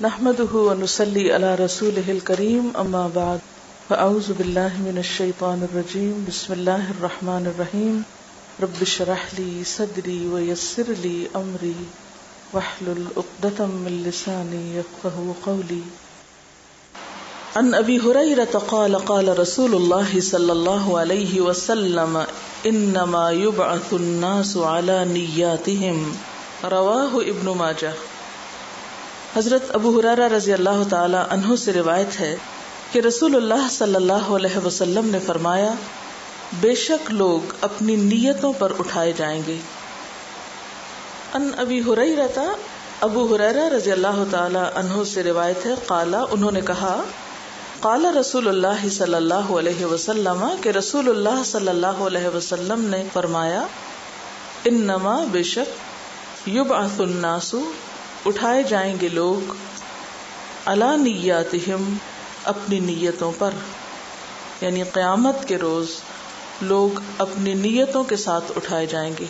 نحمده ونصلي على رسوله الكريم اما بعد فاعوذ بالله من الشيطان الرجيم بسم الله الرحمن الرحيم رب اشرح لي صدري ويسر لي امري واحلل عقدة من لساني يفقهوا قولي. عن ابي هريرة قال قال رسول الله صلى الله عليه وسلم انما يبعث الناس على نياتهم رواه ابن ماجہ. حضرت ابو ہریرہ رضی اللہ تعالی عنہ سے روایت ہے کہ رسول اللہ صلی اللہ علیہ وسلم نے فرمایا، بے شک لوگ اپنی نیتوں پر اٹھائے جائیں گے. ان ابی ہریرہ، ابو ہریرہ رضی اللہ تعالی عنہ سے روایت ہے، قال، انہوں نے کہا، قال رسول اللہ صلی اللہ علیہ وسلم، کہ رسول اللہ صلی اللہ علیہ وسلم نے فرمایا، انما، بے شک، یبعث الناس، اٹھائے جائیں گے لوگ، علی نیاتہم، اپنی نیتوں پر، یعنی قیامت کے روز لوگ اپنی نیتوں کے ساتھ اٹھائے جائیں گے،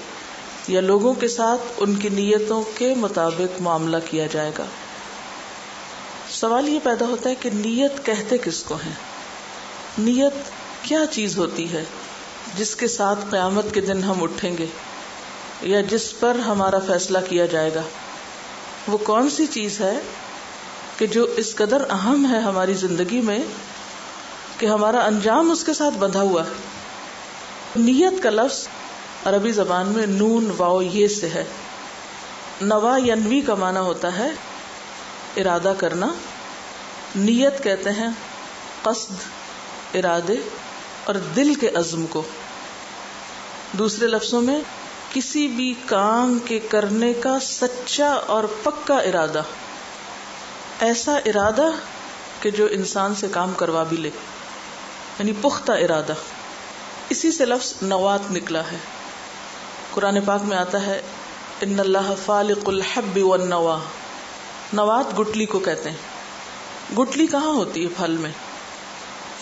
یا لوگوں کے ساتھ ان کی نیتوں کے مطابق معاملہ کیا جائے گا. سوال یہ پیدا ہوتا ہے کہ نیت کہتے کس کو ہیں؟ نیت کیا چیز ہوتی ہے جس کے ساتھ قیامت کے دن ہم اٹھیں گے یا جس پر ہمارا فیصلہ کیا جائے گا؟ وہ کون سی چیز ہے کہ جو اس قدر اہم ہے ہماری زندگی میں کہ ہمارا انجام اس کے ساتھ بندھا ہوا ہے؟ نیت کا لفظ عربی زبان میں نون واو یہ سے ہے. نوا ینوی کا معنی ہوتا ہے ارادہ کرنا. نیت کہتے ہیں قصد، ارادے اور دل کے عزم کو. دوسرے لفظوں میں کسی بھی کام کے کرنے کا سچا اور پکا ارادہ، ایسا ارادہ کہ جو انسان سے کام کروا بھی لے، یعنی پختہ ارادہ. اسی سے لفظ نوات نکلا ہے. قرآن پاک میں آتا ہے، ان اللہ فالق الحب والنوا. نوات گٹلی کو کہتے ہیں. گٹلی کہاں ہوتی ہے؟ پھل میں،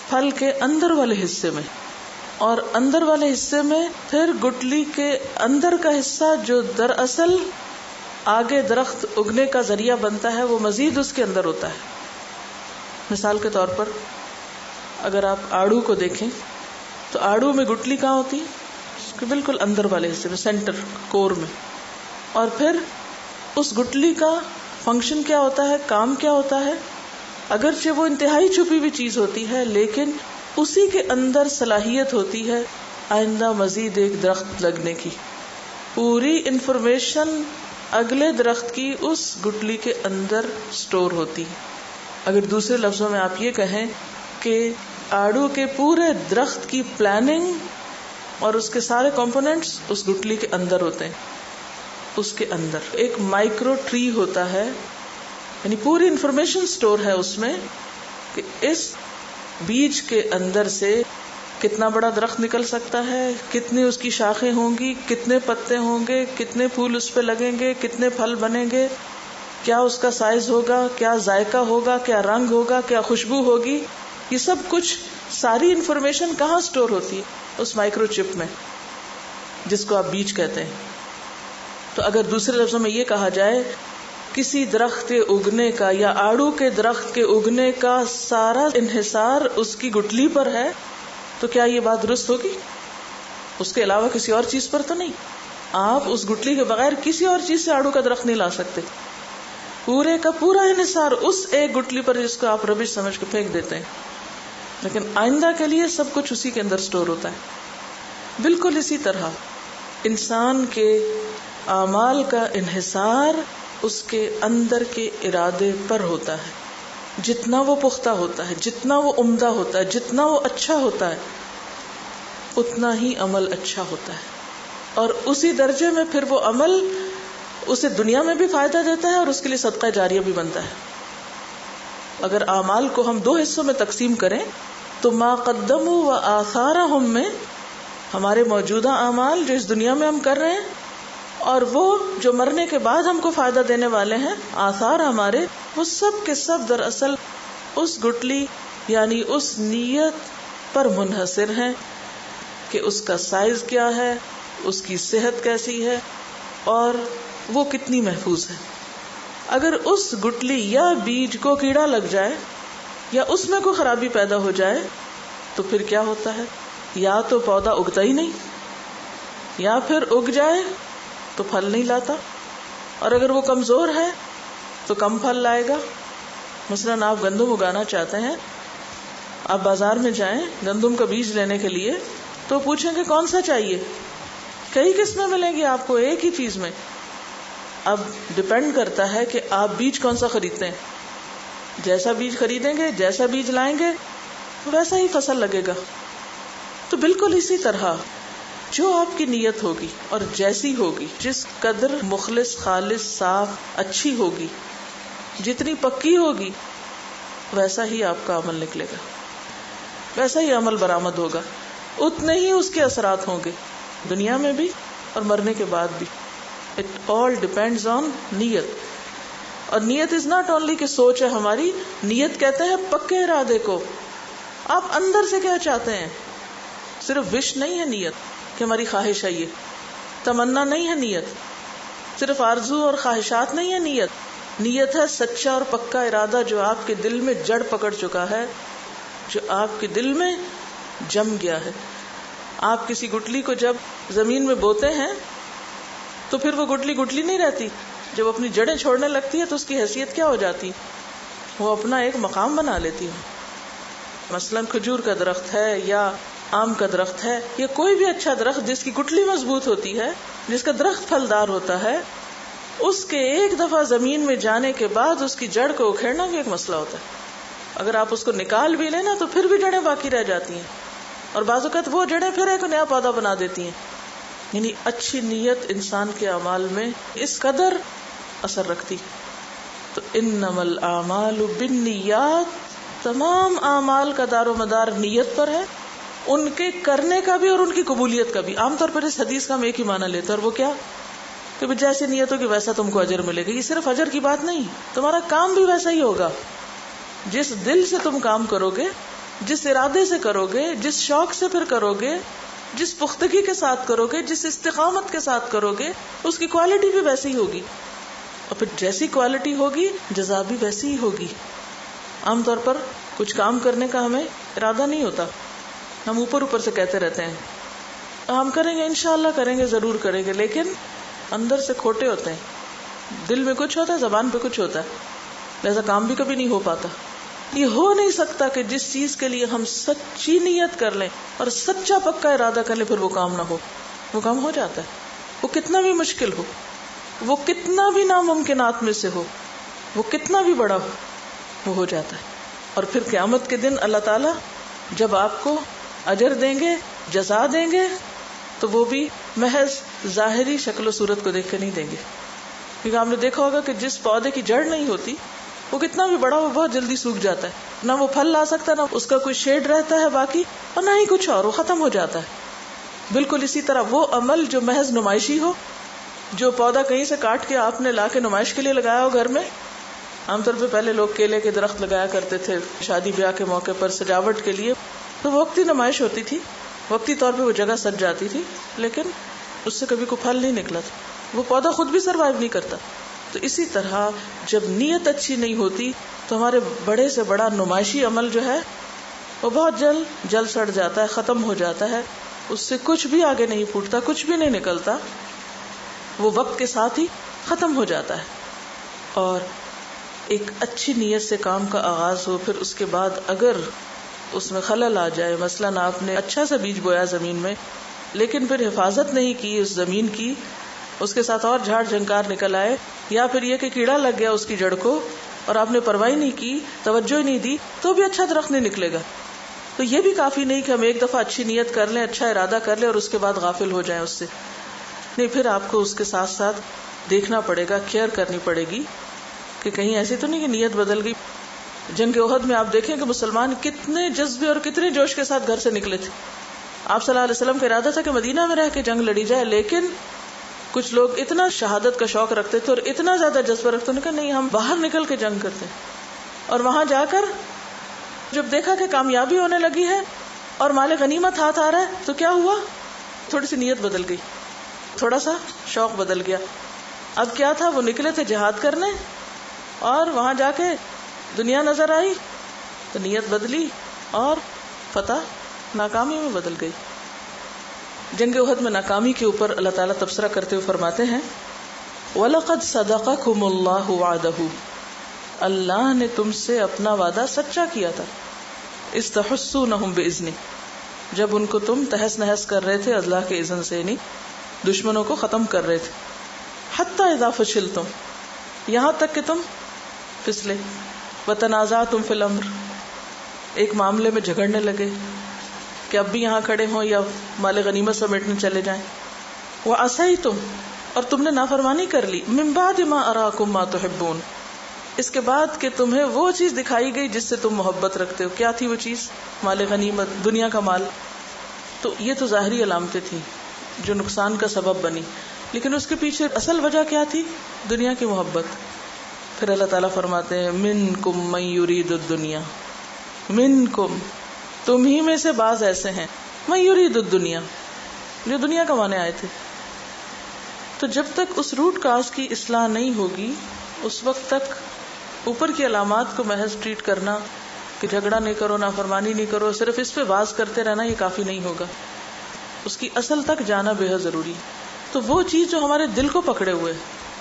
پھل کے اندر والے حصے میں، اور اندر والے حصے میں پھر گٹلی کے اندر کا حصہ جو دراصل آگے درخت اگنے کا ذریعہ بنتا ہے، وہ مزید اس کے اندر ہوتا ہے. مثال کے طور پر اگر آپ آڑو کو دیکھیں تو آڑو میں گٹلی کہاں ہوتی ہے؟ اس کے بالکل اندر والے حصے میں، سینٹر کور میں. اور پھر اس گٹلی کا فنکشن کیا ہوتا ہے، کام کیا ہوتا ہے؟ اگرچہ وہ انتہائی چھپی ہوئی چیز ہوتی ہے، لیکن اسی کے اندر صلاحیت ہوتی ہے آئندہ مزید ایک درخت لگنے کی. پوری انفارمیشن اگلے درخت کی اس گٹلی کے اندر سٹور ہوتی. اگر دوسرے لفظوں میں آپ یہ کہیں کہ آڑو کے پورے درخت کی پلاننگ اور اس کے سارے کمپوننٹس اس گٹلی کے اندر ہوتے ہیں. اس کے اندر ایک مائکرو ٹری ہوتا ہے، یعنی پوری انفارمیشن سٹور ہے اس میں کہ اس بیج کے اندر سے کتنا بڑا درخت نکل سکتا ہے، کتنی اس کی شاخیں ہوں گی، کتنے پتے ہوں گے، کتنے پھول اس پہ لگیں گے، کتنے پھل بنیں گے، کیا اس کا سائز ہوگا، کیا ذائقہ ہوگا، کیا رنگ ہوگا، کیا خوشبو ہوگی. یہ سب کچھ، ساری انفارمیشن کہاں سٹور ہوتی ہے؟ اس مائکرو چپ میں، جس کو آپ بیج کہتے ہیں. تو اگر دوسرے لفظوں میں یہ کہا جائے کسی درخت کے اگنے کا یا آڑو کے درخت کے اگنے کا سارا انحصار اس کی گٹلی پر ہے، تو کیا یہ بات درست ہوگی؟ اس کے علاوہ کسی اور چیز پر تو نہیں. آپ اس گٹلی کے بغیر کسی اور چیز سے آڑو کا درخت نہیں لا سکتے. پورے کا پورا انحصار اس ایک گٹلی پر، جس کو آپ ربش سمجھ کے پھینک دیتے ہیں. لیکن آئندہ کے لیے سب کچھ اسی کے اندر سٹور ہوتا ہے. بالکل اسی طرح انسان کے اعمال کا انحصار اس کے اندر کے ارادے پر ہوتا ہے. جتنا وہ پختہ ہوتا ہے، جتنا وہ عمدہ ہوتا ہے، جتنا وہ اچھا ہوتا ہے، اتنا ہی عمل اچھا ہوتا ہے. اور اسی درجے میں پھر وہ عمل اسے دنیا میں بھی فائدہ دیتا ہے اور اس کے لیے صدقہ جاریہ بھی بنتا ہے. اگر اعمال کو ہم 2 حصوں میں تقسیم کریں تو ما قدموا و آثارہم میں ہمارے موجودہ اعمال جو اس دنیا میں ہم کر رہے ہیں، اور وہ جو مرنے کے بعد ہم کو فائدہ دینے والے ہیں آثار ہمارے، وہ سب کے سب دراصل اس گٹلی یعنی اس نیت پر منحصر ہیں کہ اس کا سائز کیا ہے، اس کی صحت کیسی ہے اور وہ کتنی محفوظ ہے. اگر اس گٹلی یا بیج کو کیڑا لگ جائے یا اس میں کوئی خرابی پیدا ہو جائے تو پھر کیا ہوتا ہے؟ یا تو پودا اگتا ہی نہیں، یا پھر اگ جائے تو پھل نہیں لاتا، اور اگر وہ کمزور ہے تو کم پھل لائے گا. مثلاً آپ گندم اگانا چاہتے ہیں، آپ بازار میں جائیں گندم کا بیج لینے کے لیے تو پوچھیں کہ کون سا چاہیے، کئی قسمیں ملیں گی آپ کو ایک ہی چیز میں. اب ڈپینڈ کرتا ہے کہ آپ بیج کون سا خریدتے ہیں. جیسا بیج خریدیں گے، جیسا بیج لائیں گے، ویسا ہی فصل لگے گا. تو بالکل اسی طرح جو آپ کی نیت ہوگی اور جیسی ہوگی، جس قدر مخلص، خالص، صاف، اچھی ہوگی، جتنی پکی ہوگی، ویسا ہی آپ کا عمل نکلے گا، ویسا ہی عمل برآمد ہوگا، اتنے ہی اس کے اثرات ہوں گے دنیا میں بھی اور مرنے کے بعد بھی. اٹ آل ڈپینڈز آن نیت. اور نیت از ناٹ اونلی کہ سوچ ہے ہماری، نیت کہتے ہیں پکے ارادے کو. آپ اندر سے کیا چاہتے ہیں، صرف وش نہیں ہے نیت کہ ہماری خواہش ہے، یہ تمنا نہیں ہے نیت، صرف آرزو اور خواہشات نہیں ہے نیت. نیت ہے سچا اور پکا ارادہ جو آپ کے دل میں جڑ پکڑ چکا ہے، جو آپ کے دل میں جم گیا ہے. آپ کسی گٹلی کو جب زمین میں بوتے ہیں تو پھر وہ گٹلی گٹلی نہیں رہتی. جب اپنی جڑیں چھوڑنے لگتی ہے تو اس کی حیثیت کیا ہو جاتی، وہ اپنا ایک مقام بنا لیتی ہے. مثلاً کھجور کا درخت ہے یا آم کا درخت ہے یا کوئی بھی اچھا درخت جس کی گٹلی مضبوط ہوتی ہے، جس کا درخت پھلدار ہوتا ہے، اس کے ایک دفعہ زمین میں جانے کے بعد اس کی جڑ کو اکھیڑنا بھی ایک مسئلہ ہوتا ہے. اگر آپ اس کو نکال بھی لیں نا تو پھر بھی جڑیں باقی رہ جاتی ہیں، اور بعض اوقات وہ جڑیں پھر ایک نیا پودا بنا دیتی ہیں. یعنی اچھی نیت انسان کے اعمال میں اس قدر اثر رکھتی. تو انما الاعمال بالنیات، تمام اعمال کا دار و مدار نیت پر ہے، ان کے کرنے کا بھی اور ان کی قبولیت کا بھی. عام طور پر اس حدیث کا ہم ایک ہی معنی لیتے ہیں، اور وہ کیا کہ جیسی نیت ہوگی ویسا تم کو اجر ملے گا. یہ صرف اجر کی بات نہیں، تمہارا کام بھی ویسا ہی ہوگا. جس دل سے تم کام کرو گے، جس ارادے سے کرو گے، جس شوق سے پھر کرو گے، جس پختگی کے ساتھ کرو گے، جس استقامت کے ساتھ کرو گے، اس کی کوالٹی بھی ویسی ہی ہوگی. اور پھر جیسی کوالٹی ہوگی جزا بھی ویسی ہی ہوگی. عام طور پر کچھ کام کرنے کا ہمیں ارادہ نہیں ہوتا، ہم اوپر اوپر سے کہتے رہتے ہیں ہم کریں گے، انشاءاللہ کریں گے، ضرور کریں گے، لیکن اندر سے کھوٹے ہوتے ہیں. دل میں کچھ ہوتا ہے، زبان پہ کچھ ہوتا ہے، لہذا کام بھی کبھی نہیں ہو پاتا. یہ ہو نہیں سکتا کہ جس چیز کے لیے ہم سچی نیت کر لیں اور سچا پکا ارادہ کر لیں پھر وہ کام نہ ہو. وہ کام ہو جاتا ہے، وہ کتنا بھی مشکل ہو، وہ کتنا بھی ناممکنات میں سے ہو، وہ کتنا بھی بڑا ہو، وہ ہو جاتا ہے. اور پھر قیامت کے دن اللہ تعالیٰ جب آپ کو اجر دیں گے، جزا دیں گے، تو وہ بھی محض ظاہری شکل و صورت کو دیکھ کے نہیں دیں گے. کیونکہ آپ نے دیکھا ہوگا کہ جس پودے کی جڑ نہیں ہوتی وہ کتنا بھی بڑا وہ بہت جلدی سوکھ جاتا ہے، نہ وہ پھل لا سکتا، نہ اس کا کوئی شیڈ رہتا ہے باقی، اور نہ ہی کچھ اور، وہ ختم ہو جاتا ہے. بالکل اسی طرح وہ عمل جو محض نمائشی ہو، جو پودا کہیں سے کاٹ کے آپ نے لا کے نمائش کے لیے لگایا ہو گھر میں. عام طور پہ پہلے لوگ کیلے کے درخت لگایا کرتے تھے شادی بیاہ کے موقع پر سجاوٹ کے لیے، تو وقتی نمائش ہوتی تھی، وقتی طور پہ وہ جگہ سج جاتی تھی، لیکن اس سے کبھی کوئی پھل نہیں نکلا تھا، وہ پودا خود بھی سروائیو نہیں کرتا. تو اسی طرح جب نیت اچھی نہیں ہوتی تو ہمارے بڑے سے بڑا نمائشی عمل جو ہے وہ بہت جل سڑ جاتا ہے، ختم ہو جاتا ہے، اس سے کچھ بھی آگے نہیں پھوٹتا، کچھ بھی نہیں نکلتا، وہ وقت کے ساتھ ہی ختم ہو جاتا ہے. اور ایک اچھی نیت سے کام کا آغاز ہو، پھر اس کے بعد اگر اس میں خلل آ جائے، مثلاً آپ نے اچھا سا بیج بویا زمین میں لیکن پھر حفاظت نہیں کی اس زمین کی، اس کے ساتھ اور جھاڑ جھنکار نکل آئے، یا پھر یہ کہ کیڑا لگ گیا اس کی جڑ کو اور آپ نے پرواہ نہیں کی، توجہ نہیں دی، تو بھی اچھا درخت نہیں نکلے گا. تو یہ بھی کافی نہیں کہ ہم ایک دفعہ اچھی نیت کر لیں، اچھا ارادہ کر لیں اور اس کے بعد غافل ہو جائیں اس سے. نہیں، پھر آپ کو اس کے ساتھ ساتھ دیکھنا پڑے گا، کیئر کرنی پڑے گی کہ کہیں ایسے تو نہیں کہ نیت بدل گئی. جنگ احد میں آپ دیکھیں کہ مسلمان کتنے جذبے اور کتنے جوش کے ساتھ گھر سے نکلے تھے. آپ صلی اللہ علیہ وسلم کا ارادہ تھا کہ مدینہ میں رہ کے جنگ لڑی جائے، لیکن کچھ لوگ اتنا شہادت کا شوق رکھتے تھے اور اتنا زیادہ جذبہ رکھتے تھے کہ نہیں، ہم باہر نکل کے جنگ کرتے ہیں. اور وہاں جا کر جب دیکھا کہ کامیابی ہونے لگی ہے اور مال غنیمت ہاتھ آ رہا ہے تو کیا ہوا، تھوڑی سی نیت بدل گئی، تھوڑا سا شوق بدل گیا. اب کیا تھا، وہ نکلے تھے جہاد کرنے، اور وہاں جا کے دنیا نظر آئی تو نیت بدلی اور فتح ناکامی میں بدل گئی. جنگ احد میں ناکامی کے اوپر اللہ تعالیٰ تبصرہ کرتے ہوئے فرماتے ہیں وَلَقَدْ صَدَقَكُمُ اللَّهُ وَعْدَهُ، اللہ نے تم سے اپنا وعدہ سچا کیا تھا. اِذْ تَحُسُّونَهُمْ بِإِذْنِهِ، جب ان کو تم تہس نہس کر رہے تھے اللہ کے اذن سے، نہیں دشمنوں کو ختم کر رہے تھے. حَتَّى إِذَا فَشِلْتُمْ، یہاں تک کہ تم پھسلے. وَتَنَازَعْتُمْ فِي الْأَمْرِ، ایک معاملے میں جھگڑنے لگے کہ اب بھی یہاں کھڑے ہوں یا مال غنیمت سمیٹنے چلے جائیں. وَعَصَيْتُمْ، اور تم نے نافرمانی کر لی. مِن بَعْدِ مَا أَرَاكُمْ مَا تُحِبُّونَ، اس کے بعد کہ تمہیں وہ چیز دکھائی گئی جس سے تم محبت رکھتے ہو. کیا تھی وہ چیز؟ مال غنیمت، دنیا کا مال. تو یہ تو ظاہری علامتیں تھیں جو نقصان کا سبب بنی، لیکن اس کے پیچھے اصل وجہ کیا تھی؟ دنیا کی محبت. پھر اللہ تعالیٰ فرماتے ہیں مِنْكُمْ مَن يُرِيدُ الدُّنْيَا، مِنْكُمْ، تم ہی میں سے بعض ایسے ہیں، مَن يُرِيدُ الدُّنْيَا، جو دنیا کمانے آئے تھے. تو جب تک اس روٹ کاز کی اصلاح نہیں ہوگی اس وقت تک اوپر کی علامات کو محض ٹریٹ کرنا کہ جھگڑا نہیں کرو، نافرمانی نہیں کرو، صرف اس پہ باز کرتے رہنا یہ کافی نہیں ہوگا. اس کی اصل تک جانا بے حد ضروری. تو وہ چیز جو ہمارے دل کو پکڑے ہوئے،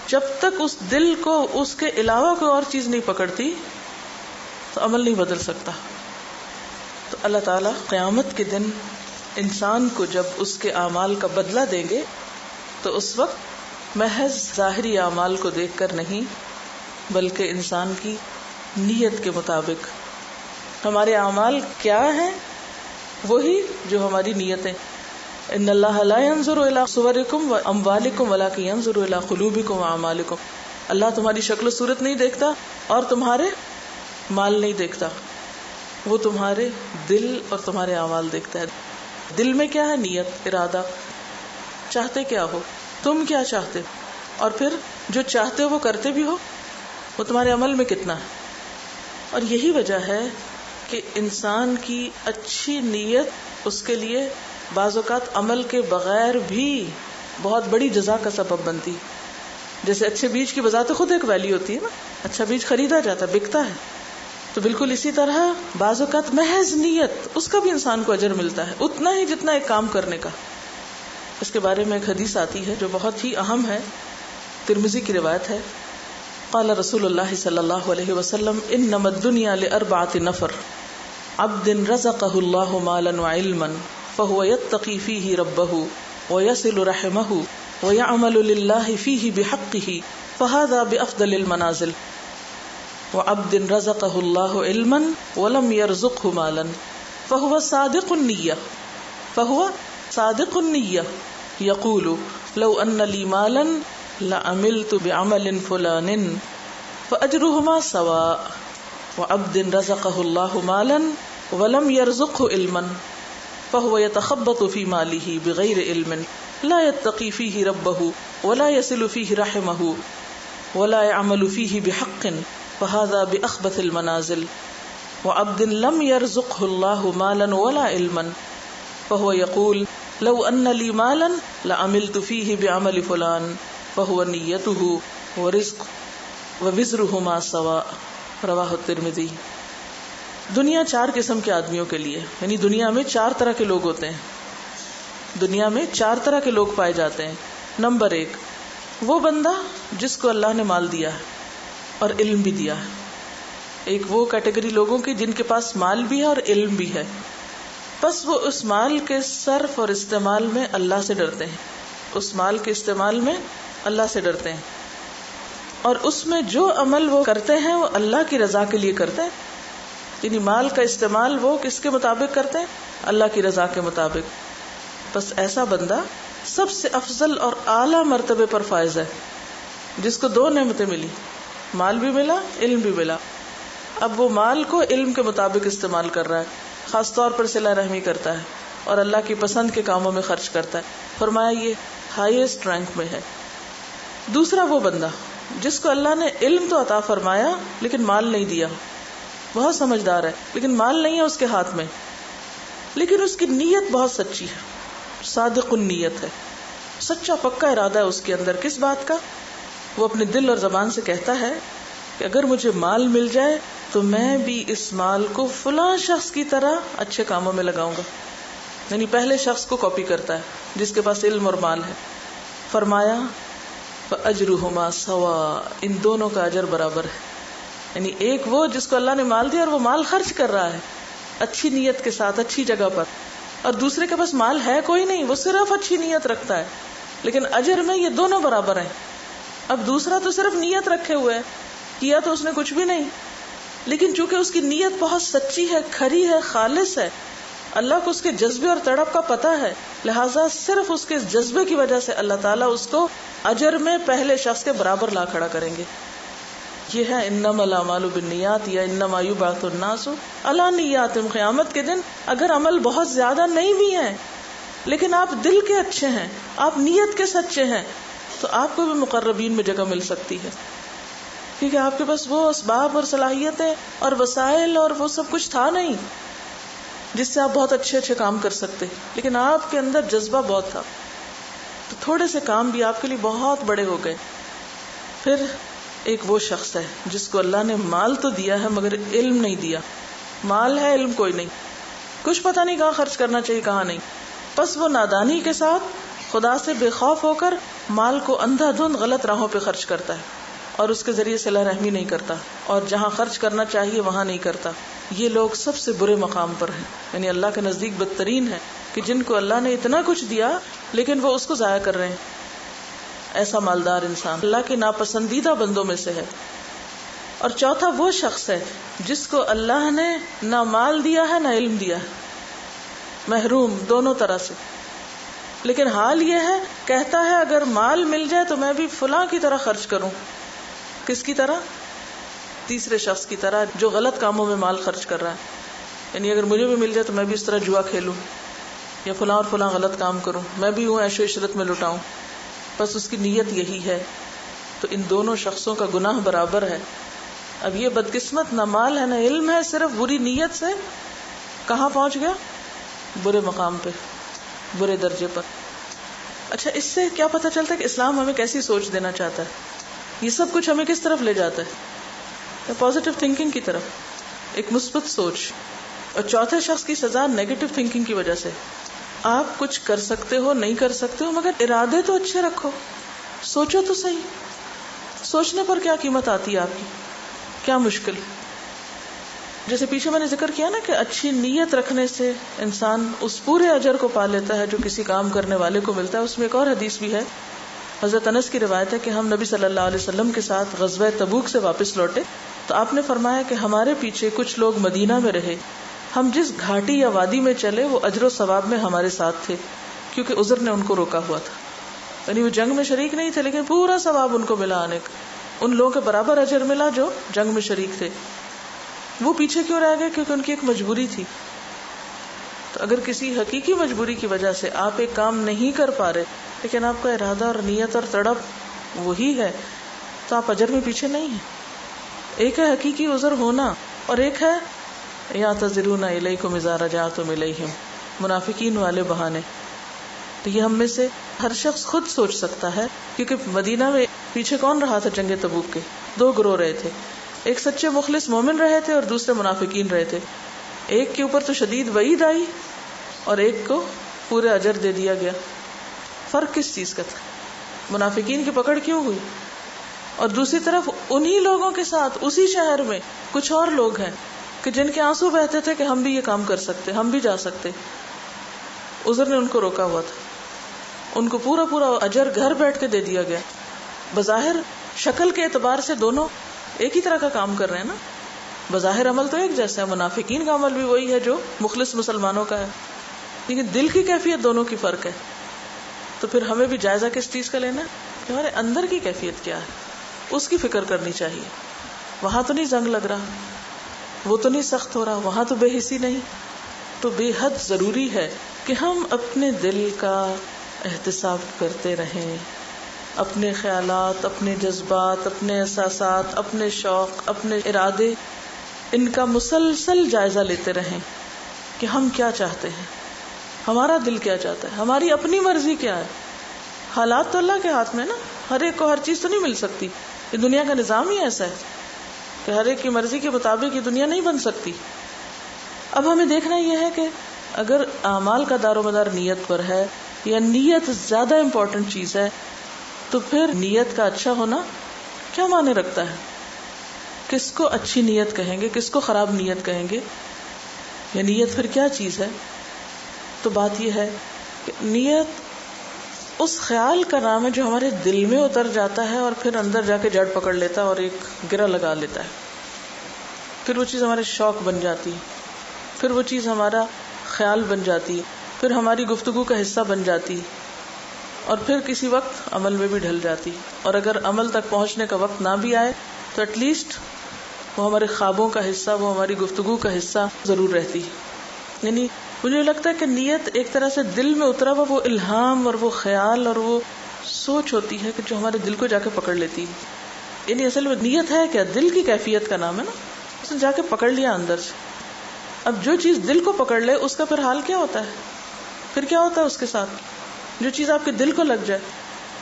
جب تک اس دل کو اس کے علاوہ کوئی اور چیز نہیں پکڑتی تو عمل نہیں بدل سکتا. تو اللہ تعالیٰ قیامت کے دن انسان کو جب اس کے اعمال کا بدلہ دیں گے تو اس وقت محض ظاہری اعمال کو دیکھ کر نہیں بلکہ انسان کی نیت کے مطابق. ہمارے اعمال کیا ہیں؟ وہی جو ہماری نیتیں. ان اللہ لا ينظر الى صورکم واموالکم ولکن ينظر الى قلوبکم واعمالکم، اللہ تمہاری شکل و صورت نہیں دیکھتا اور تمہارے مال نہیں دیکھتا، وہ تمہارے دل اور تمہارے اعمال دیکھتا ہے. دل میں کیا ہے؟ نیت، ارادہ، چاہتے کیا ہو، تم کیا چاہتے ہو، اور پھر جو چاہتے ہو وہ کرتے بھی ہو، وہ تمہارے عمل میں کتنا ہے. اور یہی وجہ ہے کہ انسان کی اچھی نیت اس کے لیے بعض اوقات عمل کے بغیر بھی بہت بڑی جزا کا سبب بنتی. جیسے اچھے بیج کی بذات خود ایک ویلیو ہوتی ہے نا، اچھا بیج خریدا جاتا ہے، بکتا ہے. تو بالکل اسی طرح بعض اوقات محض نیت، اس کا بھی انسان کو اجر ملتا ہے اتنا ہی جتنا ایک کام کرنے کا. اس کے بارے میں ایک حدیث آتی ہے جو بہت ہی اہم ہے، ترمذی کی روایت ہے. قال رسول اللہ صلی اللہ علیہ وسلم انما الدنیا لاربعۃ نفر عبد رزقہ اللہ مالا وعلما فهو يتقي فيه ربه ويصل رحمه ويعمل لله فيه بحقه فهذا بأفضل المنازل، وعبد رزقه الله علما ولم يرزقه مالا فهو صادق النية يقول لو أن لي مالا لعملت بعمل فلان فأجرهما سواء، وعبد رزقه الله مالا ولم يرزقه علما فهو يتخبط في ماله بغير علم لا يتقي فيه ربه ولا يصل فيه رحمه ولا يعمل فيه بحق فهذا بأخبث المنازل، وعبد لم يرزقه الله مالا ولا علما فهو يقول لو أن لي مالا لعملت فيه بعمل فلان فهو نيته ورزق ووزرهما سواء. رواہ الترمذی. دنیا 4 قسم کے آدمیوں کے لیے، یعنی دنیا میں 4 طرح کے لوگ ہوتے ہیں. دنیا میں 4 طرح کے لوگ پائے جاتے ہیں. نمبر 1، وہ بندہ جس کو اللہ نے مال دیا ہے اور علم بھی دیا ہے. ایک وہ کیٹیگری لوگوں کی جن کے پاس مال بھی ہے اور علم بھی ہے، بس وہ اس مال کے صرف اور استعمال میں اللہ سے ڈرتے ہیں. اس مال کے استعمال میں اللہ سے ڈرتے ہیں، اور اس میں جو عمل وہ کرتے ہیں وہ اللہ کی رضا کے لیے کرتے ہیں. یعنی مال کا استعمال وہ کس کے مطابق کرتے ہیں؟ اللہ کی رضا کے مطابق. بس ایسا بندہ سب سے افضل اور اعلیٰ مرتبے پر فائز ہے، جس کو 2 نعمتیں ملی، مال بھی ملا، علم بھی ملا. اب وہ مال کو علم کے مطابق استعمال کر رہا ہے، خاص طور پر صلہ رحمی کرتا ہے اور اللہ کی پسند کے کاموں میں خرچ کرتا ہے. فرمایا یہ ہائیسٹ رینک میں ہے. دوسرا وہ بندہ جس کو اللہ نے علم تو عطا فرمایا لیکن مال نہیں دیا، بہت سمجھدار ہے لیکن مال نہیں ہے اس کے ہاتھ میں، لیکن اس کی نیت بہت سچی ہے، صادق النیت ہے، سچا پکا ارادہ ہے اس کے اندر. کس بات کا؟ وہ اپنے دل اور زبان سے کہتا ہے کہ اگر مجھے مال مل جائے تو میں بھی اس مال کو فلاں شخص کی طرح اچھے کاموں میں لگاؤں گا. یعنی پہلے شخص کو کاپی کرتا ہے جس کے پاس علم اور مال ہے. فرمایا فَأَجْرُهُمَا سَوَاءٌ، ان دونوں کا اجر برابر ہے. یعنی ایک وہ جس کو اللہ نے مال دیا اور وہ مال خرچ کر رہا ہے اچھی نیت کے ساتھ اچھی جگہ پر، اور دوسرے کے پاس مال ہے کوئی نہیں، وہ صرف اچھی نیت رکھتا ہے، لیکن اجر میں یہ دونوں برابر ہیں. اب دوسرا تو صرف نیت رکھے ہوئے ہے، کیا تو اس نے کچھ بھی نہیں، لیکن چونکہ اس کی نیت بہت سچی ہے، کھری ہے، خالص ہے، اللہ کو اس کے جذبے اور تڑپ کا پتہ ہے، لہٰذا صرف اس کے جذبے کی وجہ سے اللہ تعالیٰ اس کو اجر میں پہلے شخص کے برابر لا کھڑا کریں گے. یہ ہے انما الاعمال بالنیات یا انما یبعث الناس علی نیاتہم. قیامت کے دن اگر عمل بہت زیادہ نہیں بھی ہیں لیکن آپ دل کے اچھے ہیں، آپ نیت کے سچے ہیں، تو آپ کو بھی مقربین میں جگہ مل سکتی ہے، کیونکہ آپ کے پاس وہ اسباب اور صلاحیتیں اور وسائل اور وہ سب کچھ تھا نہیں جس سے آپ بہت اچھے اچھے کام کر سکتے، لیکن آپ کے اندر جذبہ بہت تھا، تو تھوڑے سے کام بھی آپ کے لیے بہت بڑے ہو گئے. پھر ایک وہ شخص ہے جس کو اللہ نے مال تو دیا ہے مگر علم نہیں دیا. مال ہے، علم کوئی نہیں، کچھ پتہ نہیں کہاں خرچ کرنا چاہیے کہاں نہیں، بس وہ نادانی کے ساتھ خدا سے بے خوف ہو کر مال کو اندھا دھند غلط راہوں پہ خرچ کرتا ہے اور اس کے ذریعے صلہ رحمی نہیں کرتا، اور جہاں خرچ کرنا چاہیے وہاں نہیں کرتا. یہ لوگ سب سے برے مقام پر ہیں، یعنی اللہ کے نزدیک بدترین ہے کہ جن کو اللہ نے اتنا کچھ دیا لیکن وہ اس کو ضائع کر رہے ہیں. ایسا مالدار انسان اللہ کے ناپسندیدہ بندوں میں سے ہے. اور چوتھا وہ شخص ہے جس کو اللہ نے نہ مال دیا ہے نہ علم دیا ہے، محروم دونوں طرح سے، لیکن حال یہ ہے کہتا ہے اگر مال مل جائے تو میں بھی فلاں کی طرح خرچ کروں. کس کی طرح؟ تیسرے شخص کی طرح جو غلط کاموں میں مال خرچ کر رہا ہے. یعنی اگر مجھے بھی مل جائے تو میں بھی اس طرح جوا کھیلوں یا فلاں اور فلاں غلط کام کروں، میں بھی ہوں عیش و عشرت میں لٹاؤں. بس اس کی نیت یہی ہے. تو ان دونوں شخصوں کا گناہ برابر ہے. اب یہ بدقسمت نہ مال ہے نہ علم ہے، صرف بری نیت سے کہاں پہنچ گیا؟ برے مقام پہ، برے درجے پر. اچھا، اس سے کیا پتہ چلتا ہے کہ اسلام ہمیں کیسی سوچ دینا چاہتا ہے؟ یہ سب کچھ ہمیں کس طرف لے جاتا ہے؟ پازیٹیو تھنکنگ کی طرف، ایک مثبت سوچ. اور چوتھے شخص کی سزا نیگیٹو تھنکنگ کی وجہ سے. آپ کچھ کر سکتے ہو، نہیں کر سکتے ہو، مگر ارادے تو اچھے رکھو، سوچو تو صحیح. سوچنے پر کیا قیمت آتی ہے آپ کی؟ کیا مشکل؟ جیسے پیچھے میں نے ذکر کیا نا کہ اچھی نیت رکھنے سے انسان اس پورے اجر کو پا لیتا ہے جو کسی کام کرنے والے کو ملتا ہے. اس میں ایک اور حدیث بھی ہے، حضرت انس کی روایت ہے کہ ہم نبی صلی اللہ علیہ وسلم کے ساتھ غزوہ تبوک سے واپس لوٹے تو آپ نے فرمایا کہ ہمارے پیچھے کچھ لوگ مدینہ میں رہے، ہم جس گھاٹی یا وادی میں چلے وہ اجر و ثواب میں ہمارے ساتھ تھے کیونکہ عذر نے ان کو روکا ہوا تھا. یعنی وہ جنگ میں شریک نہیں تھے لیکن پورا ثواب ان کو ملا، آنے کا ان لوگوں کے برابر اجر ملا جو جنگ میں شریک تھے. وہ پیچھے کیوں رہ گئے؟ کیونکہ ان کی ایک مجبوری تھی. تو اگر کسی حقیقی مجبوری کی وجہ سے آپ ایک کام نہیں کر پا رہے لیکن آپ کا ارادہ اور نیت اور تڑپ وہی ہے تو آپ اجر میں پیچھے نہیں ہیں. ایک ہے حقیقی عذر ہونا اور ایک ہے یعتذرون الیکم اذا رجعتم الیہم، منافقین والے بہانے. تو یہ ہم میں سے ہر شخص خود سوچ سکتا ہے، کیونکہ مدینہ میں پیچھے کون رہا تھا جنگ تبوک کے؟ دو گروہ رہے تھے، ایک سچے مخلص مومن رہے تھے اور دوسرے منافقین رہے تھے. ایک کے اوپر تو شدید وعید آئی اور ایک کو پورے اجر دے دیا گیا. فرق کس چیز کا تھا؟ منافقین کی پکڑ کیوں ہوئی؟ اور دوسری طرف انہی لوگوں کے ساتھ اسی شہر میں کچھ اور لوگ ہیں کہ جن کے آنسو بہتے تھے کہ ہم بھی یہ کام کر سکتے، ہم بھی جا سکتے. عذر نے ان کو روکا ہوا تھا. ان کو پورا پورا اجر گھر بیٹھ کے دے دیا گیا. بظاہر شکل کے اعتبار سے دونوں ایک ہی طرح کا کام کر رہے ہیں نا، بظاہر عمل تو ایک جیسا ہے، منافقین کا عمل بھی وہی ہے جو مخلص مسلمانوں کا ہے، لیکن دل کی کیفیت دونوں کی فرق ہے. تو پھر ہمیں بھی جائزہ کس چیز کا لینا ہے کہ ہمارے اندر کی کیفیت کیا ہے، اس کی فکر کرنی چاہیے. وہاں تو نہیں زنگ لگ رہا، وہ تو نہیں سخت ہو رہا، وہاں تو بے حسی نہیں. تو بے حد ضروری ہے کہ ہم اپنے دل کا احتساب کرتے رہیں، اپنے خیالات، اپنے جذبات، اپنے احساسات، اپنے شوق، اپنے ارادے، ان کا مسلسل جائزہ لیتے رہیں کہ ہم کیا چاہتے ہیں، ہمارا دل کیا چاہتا ہے، ہماری اپنی مرضی کیا ہے. حالات تو اللہ کے ہاتھ میں نا، ہر ایک کو ہر چیز تو نہیں مل سکتی، یہ دنیا کا نظام ہی ایسا ہے. کہ ہر ایک کی مرضی کے مطابق یہ دنیا نہیں بن سکتی. اب ہمیں دیکھنا یہ ہے کہ اگر اعمال کا دار و مدار نیت پر ہے یا نیت زیادہ امپورٹنٹ چیز ہے تو پھر نیت کا اچھا ہونا کیا معنی رکھتا ہے؟ کس کو اچھی نیت کہیں گے، کس کو خراب نیت کہیں گے، یا نیت پھر کیا چیز ہے؟ تو بات یہ ہے کہ نیت اس خیال کا نام ہے جو ہمارے دل میں اتر جاتا ہے اور پھر اندر جا کے جڑ پکڑ لیتا ہے اور ایک گرہ لگا لیتا ہے. پھر وہ چیز ہمارے شوق بن جاتی ہے، پھر وہ چیز ہمارا خیال بن جاتی ہے، پھر ہماری گفتگو کا حصہ بن جاتی، اور پھر کسی وقت عمل میں بھی ڈھل جاتی. اور اگر عمل تک پہنچنے کا وقت نہ بھی آئے تو ایٹ لیسٹ وہ ہمارے خوابوں کا حصہ، وہ ہماری گفتگو کا حصہ ضرور رہتی. یعنی مجھے لگتا ہے کہ نیت ایک طرح سے دل میں اترا ہوا وہ الہام اور وہ خیال اور وہ سوچ ہوتی ہے کہ جو ہمارے دل کو جا کے پکڑ لیتی ہے. یعنی اصل میں نیت ہے کیا؟ دل کی کیفیت کا نام ہے نا. اس نے جا کے پکڑ لیا اندر سے. اب جو چیز دل کو پکڑ لے اس کا پھر حال کیا ہوتا ہے؟ پھر کیا ہوتا ہے اس کے ساتھ؟ جو چیز آپ کے دل کو لگ جائے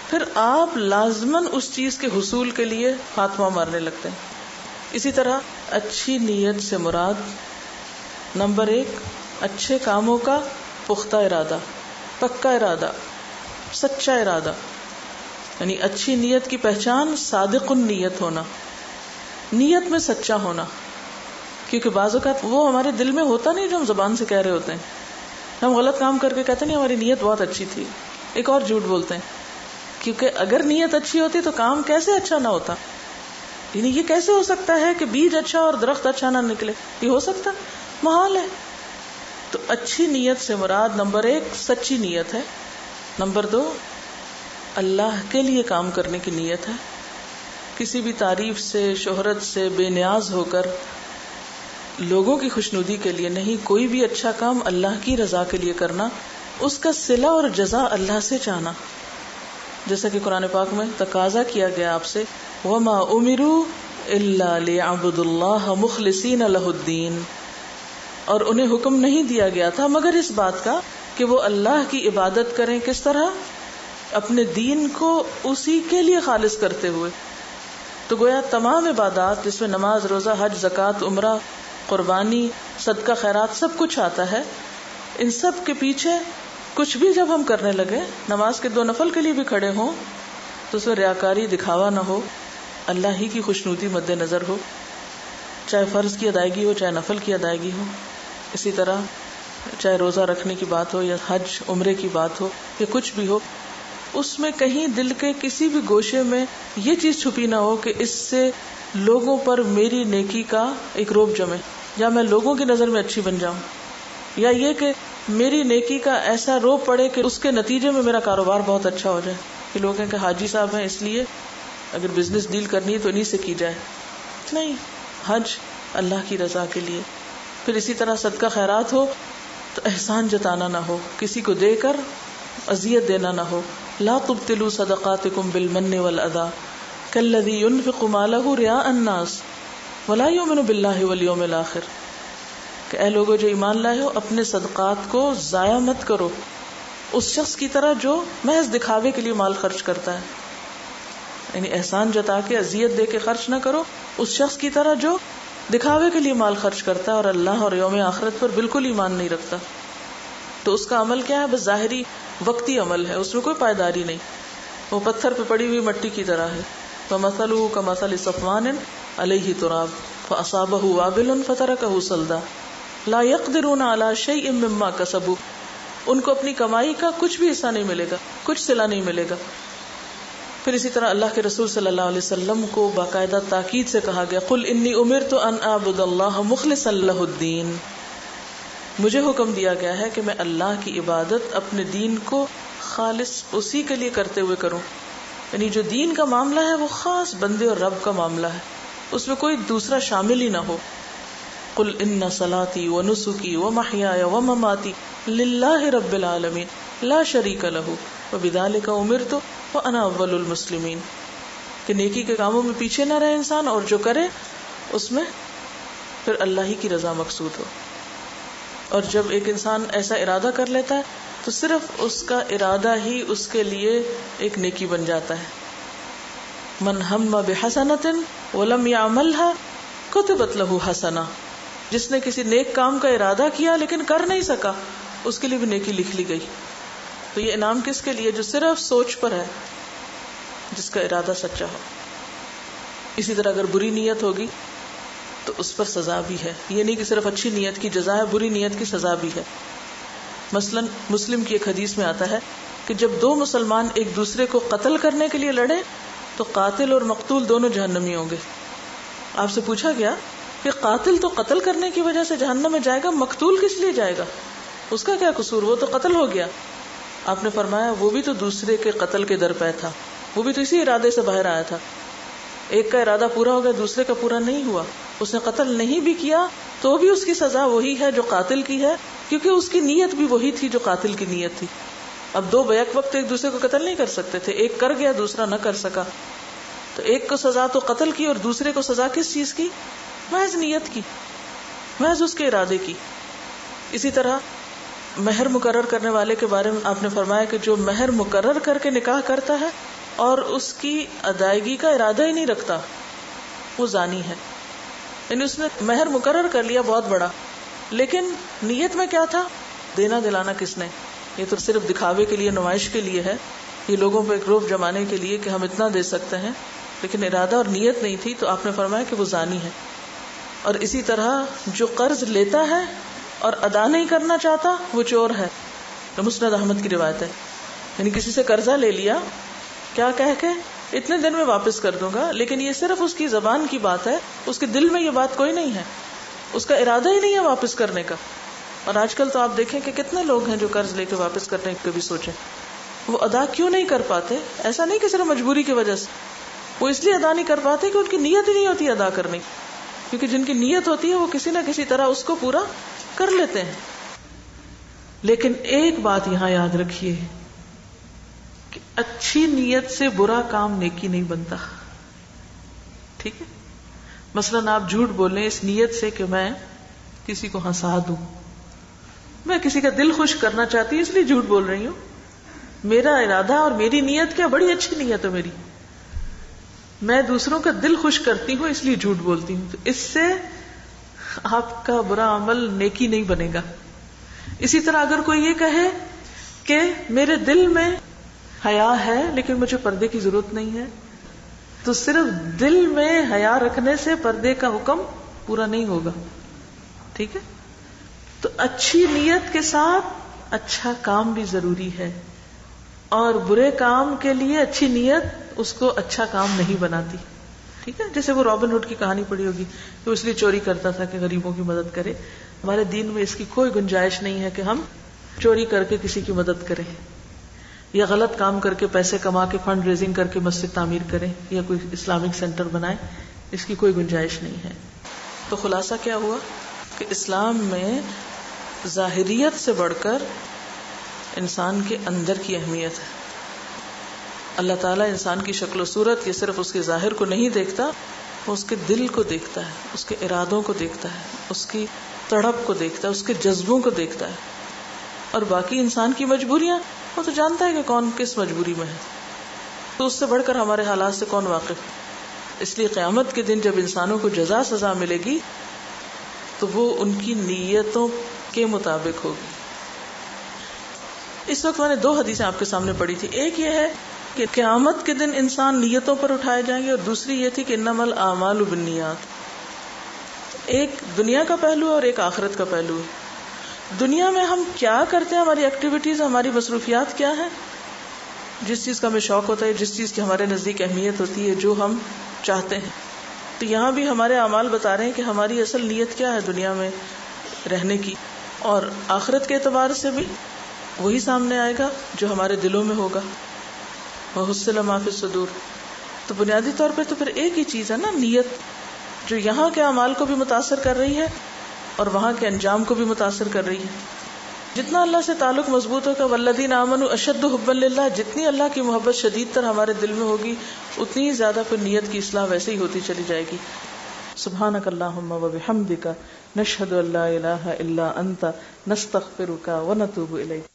پھر آپ لازماً اس چیز کے حصول کے لیے خاتمہ مارنے لگتے ہیں. اسی طرح اچھی نیت سے مراد نمبر 1 اچھے کاموں کا پختہ ارادہ، پکا ارادہ، سچا ارادہ. یعنی اچھی نیت کی پہچان صادق النیت ہونا، نیت میں سچا ہونا. کیونکہ بعض اوقات وہ ہمارے دل میں ہوتا نہیں جو ہم زبان سے کہہ رہے ہوتے ہیں. ہم غلط کام کر کے کہتے نہیں ہماری نیت بہت اچھی تھی، ایک اور جھوٹ بولتے ہیں. کیونکہ اگر نیت اچھی ہوتی تو کام کیسے اچھا نہ ہوتا؟ یعنی یہ کیسے ہو سکتا ہے کہ بیج اچھا اور درخت اچھا نہ نکلے؟ یہ ہو سکتا؟ محال ہے. تو اچھی نیت سے مراد نمبر 1 سچی نیت ہے، نمبر 2 اللہ کے لیے کام کرنے کی نیت ہے. کسی بھی تعریف سے، شہرت سے بے نیاز ہو کر لوگوں کی خوشنودی کے لیے نہیں، کوئی بھی اچھا کام اللہ کی رضا کے لیے کرنا، اس کا صلہ اور جزا اللہ سے چاہنا. جیسا کہ قرآن پاک میں تقاضا کیا گیا آپ سے وَمَا أُمِرُوا إِلَّا لِيَعْبُدُوا اللَّهَ مُخْلِصِينَ لَهُ الدِّينَ، اور انہیں حکم نہیں دیا گیا تھا مگر اس بات کا کہ وہ اللہ کی عبادت کریں. کس طرح؟ اپنے دین کو اسی کے لیے خالص کرتے ہوئے. تو گویا تمام عبادات جس میں نماز، روزہ، حج، زکوٰۃ، عمرہ، قربانی، صدقہ، خیرات سب کچھ آتا ہے، ان سب کے پیچھے کچھ بھی جب ہم کرنے لگے، نماز کے 2 نفل کے لیے بھی کھڑے ہوں تو اس میں ریاکاری، دکھاوا نہ ہو، اللہ ہی کی خوشنودی مد نظر ہو، چاہے فرض کی ادائیگی ہو چاہے نفل کی ادائیگی ہو. اسی طرح چاہے روزہ رکھنے کی بات ہو یا حج عمرے کی بات ہو یا کچھ بھی ہو، اس میں کہیں دل کے کسی بھی گوشے میں یہ چیز چھپی نہ ہو کہ اس سے لوگوں پر میری نیکی کا ایک روب جمے، یا میں لوگوں کی نظر میں اچھی بن جاؤں، یا یہ کہ میری نیکی کا ایسا روب پڑے کہ اس کے نتیجے میں میرا کاروبار بہت اچھا ہو جائے کہ لوگ کہیں کہ حاجی صاحب ہیں اس لیے اگر بزنس ڈیل کرنی ہے تو انہی سے کی جائے. نہیں، حج اللہ کی رضا کے لیے. پھر اسی طرح صدقہ خیرات ہو تو احسان جتانا نہ ہو، کسی کو دے کر اذیت دینا نہ ہو. لا تبطلوا صدقاتکم بالمن والاذى كالذي ينفق ماله رئاء الناس ولا يؤمن بالله واليوم الاخر. کہ اے لوگو جو ایمان لائے ہو، اپنے صدقات کو ضائع مت کرو اس شخص کی طرح جو محض دکھاوے کے لیے مال خرچ کرتا ہے. یعنی احسان جتا کے اذیت دے کے خرچ نہ کرو اس شخص کی طرح جو دکھاوے کے لیے مال خرچ کرتا ہے اور اللہ اور یوم آخرت پر بالکل ایمان نہیں رکھتا. تو اس کا عمل کیا ہے؟ بس ظاہری وقتی عمل ہے، اس میں کوئی پائیداری نہیں، وہ پتھر پہ پڑی ہوئی مٹی کی طرح ہے. فَمَثَلُهُ كَمَثَلِ صَفْوَانٍ عَلَيْهِ تُرَابٌ فَأَصَابَهُ وَابِلٌ فَتَرَكَهُ صَلْدًا لا يقدرون على شيء مما كسبوا. ان کو اپنی کمائی کا کچھ بھی حصہ نہیں ملے گا، کچھ صلہ نہیں ملے گا. پھر اسی طرح اللہ کے رسول صلی اللہ علیہ وسلم کو باقاعدہ تاکید سے کہا گیا قل انی امرت ان اعبد اللہ مخلصا لہ الدین. مجھے حکم دیا گیا ہے کہ میں اللہ کی عبادت اپنے دین کو خالص اسی کے لیے کرتے ہوئے کروں. یعنی جو دین کا معاملہ ہے وہ خاص بندے اور رب کا معاملہ ہے، اس میں کوئی دوسرا شامل ہی نہ ہو. قل ان صلاتی ونسکی ومحیای ومماتی للہ رب العالمین لا شریک لہ وبذلک امرت وانا اول المسلمین. کہ نیکی کے کاموں میں پیچھے نہ رہے انسان، اور جو کرے اس میں پھر اللہ ہی کی رضا مقصود ہو. اور جب ایک انسان ایسا ارادہ کر لیتا ہے تو صرف اس کا ارادہ ہی اس کے لیے ایک نیکی بن جاتا ہے. من ہم بحسنۃ ولم یعملها کتبت لہ حسنہ، جس نے کسی نیک کام کا ارادہ کیا لیکن کر نہیں سکا، اس کے لیے بھی نیکی لکھ لی گئی. تو یہ انعام کس کے لیے؟ جو صرف سوچ پر ہے، جس کا ارادہ سچا ہو. اسی طرح اگر بری نیت ہوگی تو اس پر سزا بھی ہے. یہ نہیں کہ صرف اچھی نیت کی جزا ہے، بری نیت کی سزا بھی ہے. مثلا مسلم کی ایک حدیث میں آتا ہے کہ جب دو مسلمان ایک دوسرے کو قتل کرنے کے لیے لڑے تو قاتل اور مقتول دونوں جہنمی ہوں گے. آپ سے پوچھا گیا کہ قاتل تو قتل کرنے کی وجہ سے جہنم میں جائے گا، مقتول کس لیے جائے گا؟ اس کا کیا قصور؟ وہ تو قتل ہو گیا. آپ نے فرمایا وہ بھی تو دوسرے کے قتل کے در پہ تھا، وہ بھی تو اسی ارادے سے باہر آیا تھا. ایک کا ارادہ پورا ہو گیا، دوسرے کا پورا نہیں ہوا. اس نے قتل نہیں بھی کیا تو بھی اس کی سزا وہی ہے جو قاتل کی ہے، کیونکہ اس کی نیت بھی وہی تھی جو قاتل کی نیت تھی. اب دو بیک وقت ایک دوسرے کو قتل نہیں کر سکتے تھے، ایک کر گیا دوسرا نہ کر سکا. تو ایک کو سزا تو قتل کی اور دوسرے کو سزا کس چیز کی؟ محض نیت کی، محض اس کے ارادے کی. اسی طرح مہر مقرر کرنے والے کے بارے میں آپ نے فرمایا کہ جو مہر مقرر کر کے نکاح کرتا ہے اور اس کی ادائیگی کا ارادہ ہی نہیں رکھتا، وہ زانی ہے. یعنی اس نے مہر مقرر کر لیا بہت بڑا، لیکن نیت میں کیا تھا؟ دینا دلانا کس نے؟ یہ تو صرف دکھاوے کے لیے، نمائش کے لیے ہے، یہ لوگوں پہ ایک روب جمانے کے لیے کہ ہم اتنا دے سکتے ہیں، لیکن ارادہ اور نیت نہیں تھی. تو آپ نے فرمایا کہ وہ زانی ہے. اور اسی طرح جو قرض لیتا ہے اور ادا نہیں کرنا چاہتا وہ چور ہے. تو مسند احمد کی روایت ہے. یعنی کسی سے قرضہ لے لیا، کیا کہہ کے اتنے دن میں واپس کر دوں گا، لیکن یہ صرف اس کی زبان کی بات ہے، اس کے دل میں یہ بات کوئی نہیں ہے، اس کا ارادہ ہی نہیں ہے واپس کرنے کا. اور آج کل تو آپ دیکھیں کہ کتنے لوگ ہیں جو قرض لے کے واپس کرنے کے بھی سوچیں. وہ ادا کیوں نہیں کر پاتے؟ ایسا نہیں کہ صرف مجبوری کی وجہ سے، وہ اس لیے ادا نہیں کر پاتے کہ ان کی نیت ہی نہیں ہوتی ادا کرنے کی. کیونکہ جن کی نیت ہوتی ہے وہ کسی نہ کسی طرح اس کو پورا کر لیتے ہیں. لیکن ایک بات یہاں یاد رکھیے کہ اچھی نیت سے برا کام نیکی نہیں بنتا. ٹھیک ہے؟ مثلاً آپ جھوٹ بولیں اس نیت سے کہ میں کسی کو ہنسا دوں، میں کسی کا دل خوش کرنا چاہتی ہوں اس لیے جھوٹ بول رہی ہوں. میرا ارادہ اور میری نیت کیا بڑی اچھی نیت ہے میری، میں دوسروں کا دل خوش کرتی ہوں اس لیے جھوٹ بولتی ہوں. تو اس سے آپ کا برا عمل نیکی نہیں بنے گا. اسی طرح اگر کوئی یہ کہے کہ میرے دل میں حیا ہے لیکن مجھے پردے کی ضرورت نہیں ہے، تو صرف دل میں حیا رکھنے سے پردے کا حکم پورا نہیں ہوگا. ٹھیک ہے؟ تو اچھی نیت کے ساتھ اچھا کام بھی ضروری ہے، اور برے کام کے لیے اچھی نیت اس کو اچھا کام نہیں بناتی. ٹھیک ہے؟ جیسے وہ رابن ہوڈ کی کہانی پڑھی ہوگی، وہ اس لیے چوری کرتا تھا کہ غریبوں کی مدد کرے. ہمارے دین میں اس کی کوئی گنجائش نہیں ہے کہ ہم چوری کر کے کسی کی مدد کریں یا غلط کام کر کے پیسے کما کے فنڈ ریزنگ کر کے مسجد تعمیر کریں یا کوئی اسلامک سینٹر بنائیں. اس کی کوئی گنجائش نہیں ہے. تو خلاصہ کیا ہوا کہ اسلام میں ظاہریت سے بڑھ کر انسان کے اندر کی اہمیت ہے. اللہ تعالیٰ انسان کی شکل و صورت یہ صرف اس کے ظاہر کو نہیں دیکھتا، وہ اس کے دل کو دیکھتا ہے، اس کے ارادوں کو دیکھتا ہے، اس کی تڑپ کو دیکھتا ہے، اس کے جذبوں کو دیکھتا ہے. اور باقی انسان کی مجبوریاں وہ تو جانتا ہے کہ کون کس مجبوری میں ہے، تو اس سے بڑھ کر ہمارے حالات سے کون واقف ہے. اس لیے قیامت کے دن جب انسانوں کو جزا سزا ملے گی تو وہ ان کی نیتوں کے مطابق ہوگی. اس وقت میں نے 2 حدیثیں آپ کے سامنے پڑھی تھی. ایک یہ ہے کہ قیامت کے دن انسان نیتوں پر اٹھائے جائیں گے، اور دوسری یہ تھی کہ انما الاعمال بالنیات. ایک دنیا کا پہلو ہے اور ایک آخرت کا پہلو ہے. دنیا میں ہم کیا کرتے ہیں، ہماری ایکٹیویٹیز، ہماری مصروفیات کیا ہیں، جس چیز کا ہمیں شوق ہوتا ہے، جس چیز کی ہمارے نزدیک اہمیت ہوتی ہے، جو ہم چاہتے ہیں. تو یہاں بھی ہمارے اعمال بتا رہے ہیں کہ ہماری اصل نیت کیا ہے دنیا میں رہنے کی. اور آخرت کے اعتبار سے بھی وہی سامنے آئے گا جو ہمارے دلوں میں ہوگا. وَحُصِّلَ مَا فِي الصُّدُورِ. تو بنیادی طور پہ تو پھر ایک ہی چیز ہے نا، نیت، جو یہاں کے اعمال کو بھی متاثر کر رہی ہے اور وہاں کے انجام کو بھی متاثر کر رہی ہے. جتنا اللہ سے تعلق مضبوط ہوگا، وَالَّذِينَ آمَنُوا أَشَدُّ حُبًّا لِلَّهِ، جتنی اللہ کی محبت شدید تر ہمارے دل میں ہوگی اتنی زیادہ پھر نیت کی اصلاح ویسے ہی ہوتی چلی جائے گی. سبحانک اللہم وبحمدک، نشہد ان لا الہ الا انت، نستغفرک ونتوب الیک.